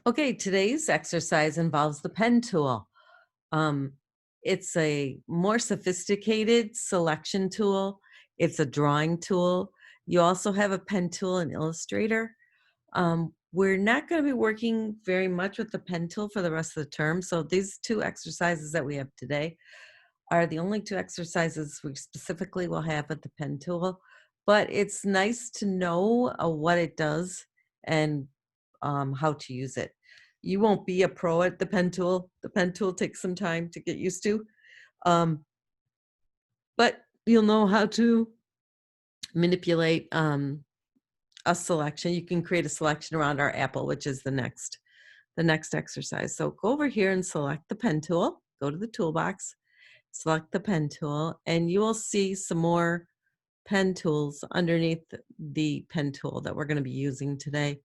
Okay, today's exercise involves the pen tool. Um, it's a more sophisticated selection tool. It's a drawing tool. You also have a pen tool in Illustrator. We're not going to be working very much with the pen tool for the rest of the term. So these two exercises that we have today are the only two exercises we specifically will have with the pen tool. But it's nice to know what it does and how to use it. You won't be a pro at the pen tool. The pen tool takes some time to get used to, um, but you'll know how to manipulate a selection. You can create a selection around our apple, which is the next exercise. So go over here and select the pen tool. Go to the toolbox, select the pen tool, and you will see some more pen tools underneath the pen tool that we're going to be using today.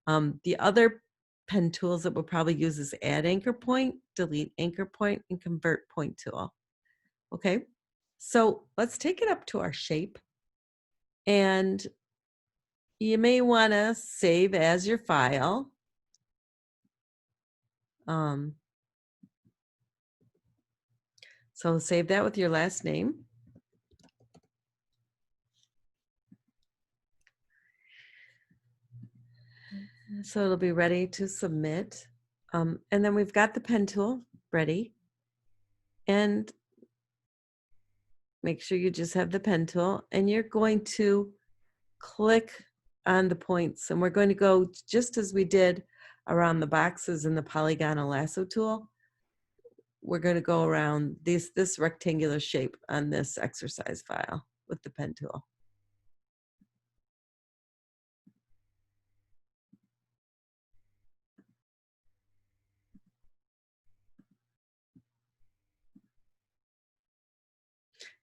The other pen tools that we'll probably use is add anchor point, delete anchor point, and convert point tool. Okay, so let's take it up to our shape. And you may want to save as your file. Um, so save that with your last name. So it'll be ready to submit. And then we've got the pen tool ready. And make sure you just have the pen tool. And you're going to click on the points. And we're going to go just as we did around the boxes in the polygonal lasso tool. We're going to go around this rectangular shape on this exercise file with the pen tool.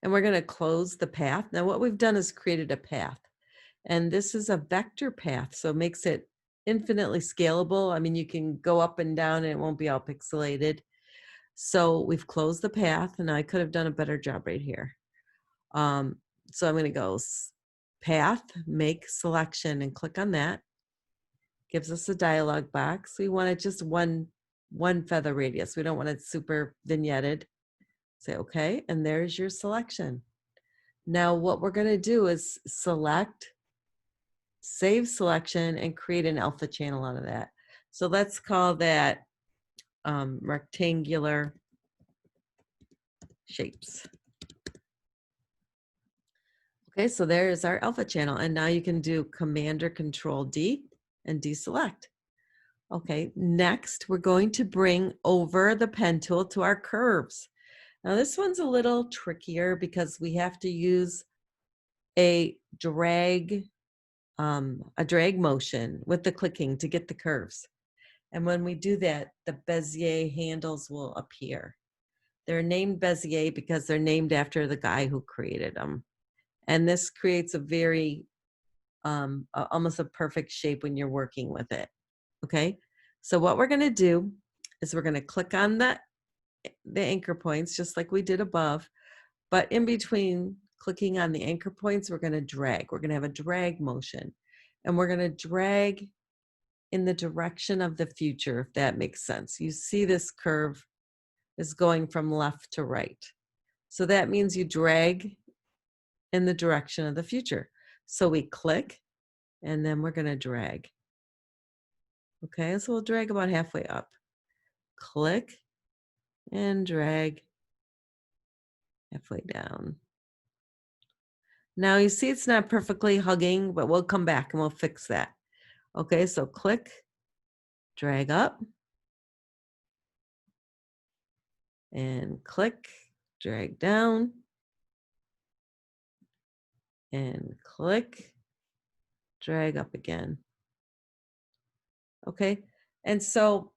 And we're going to close the path. Now what we've done is created a path. And this is a vector path, so it makes it infinitely scalable. I mean, you can go up and down and it won't be all pixelated. So we've closed the path, and I could have done a better job right here. So I'm going to go path, make selection, and click on that. Gives us a dialog box. We want it just one feather radius. We don't want it super vignetted. Say okay, and there's your selection. Now what we're going to do is select, save selection, and create an alpha channel out of that. So let's call that rectangular shapes. Okay, so there is our alpha channel. And now you can do Command or Control D and deselect. Okay, next we're going to bring over the pen tool to our curves. Now this one's a little trickier because we have to use a drag motion with the clicking to get the curves. And when we do that, the Bezier handles will appear. They're named Bezier because they're named after the guy who created them. And this creates a very, almost a perfect shape when you're working with it. Okay, so what we're going to do is we're going to click on the anchor points just like we did above, but in between clicking on the anchor points, we're going to drag. We're going to have a drag motion, and we're going to drag in the direction of the future, if that makes sense. You see this curve is going from left to right. So that means you drag in the direction of the future. So we click, and then we're going to drag. Okay, so we'll drag about halfway up. Click and drag halfway down. Now you see it's not perfectly hugging, but we'll come back and we'll fix that. Okay, so click, drag up, and click, drag down, and click, drag up again. Okay, and so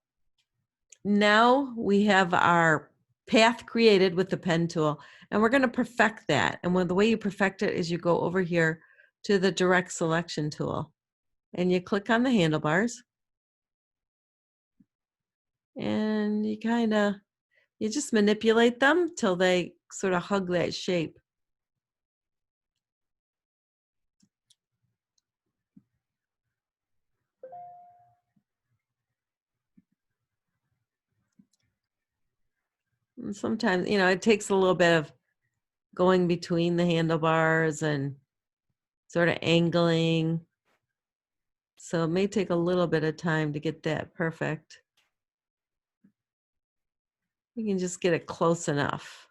now we have our path created with the pen tool, and we're going to perfect that. And the way you perfect it is you go over here to the direct selection tool, and you click on the handlebars, and you just manipulate them till they sort of hug that shape. Sometimes, it takes a little bit of going between the handlebars and sort of angling. So it may take a little bit of time to get that perfect. You can just get it close enough.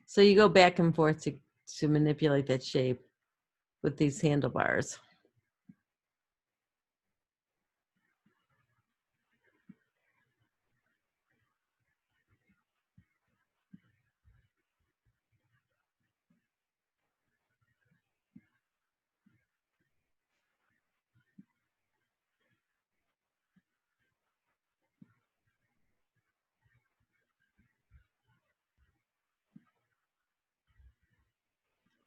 So you go back and forth to manipulate that shape with these handlebars.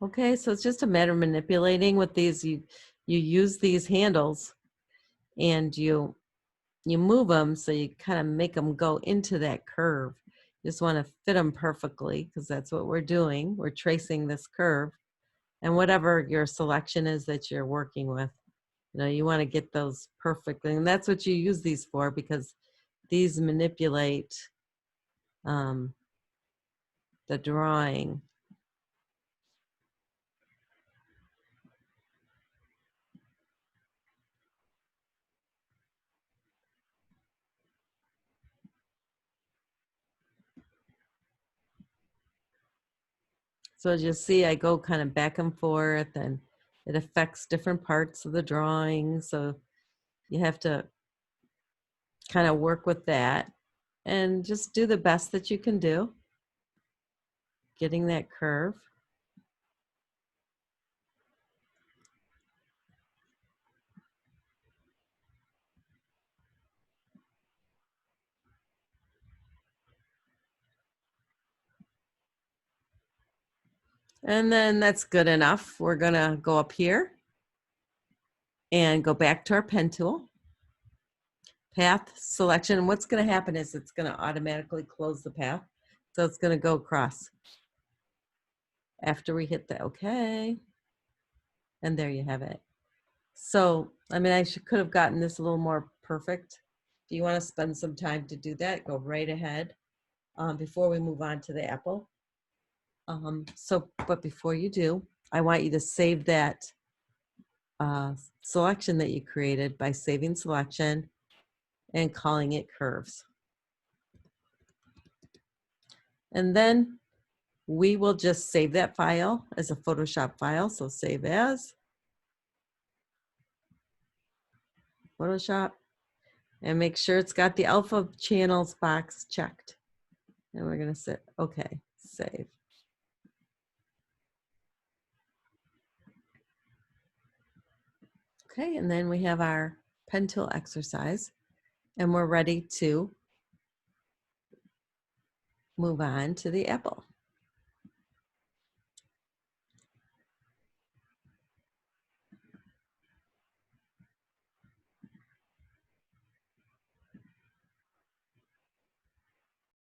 Okay, so it's just a matter of manipulating with these. You use these handles and you move them so you kind of make them go into that curve. You just want to fit them perfectly because that's what we're doing. We're tracing this curve, and whatever your selection is that you're working with, you want to get those perfectly, and that's what you use these for, because these manipulate um, the drawing. So as you see, I go kind of back and forth, and it affects different parts of the drawing. So you have to kind of work with that and just do the best that you can do, getting that curve. And then that's good enough. We're gonna go up here and go back to our pen tool. Path selection. What's gonna happen is it's gonna automatically close the path. So it's gonna go across after we hit the okay. And there you have it. So, I mean, could have gotten this a little more perfect. If you want to spend some time to do that, go right ahead before we move on to the apple. But before you do, I want you to save that selection that you created by saving selection and calling it curves. And then we will just save that file as a Photoshop file. So save as Photoshop, and make sure it's got the alpha channels box checked. And we're gonna say, okay, save. Okay, and then we have our pen tool exercise, and we're ready to move on to the apple.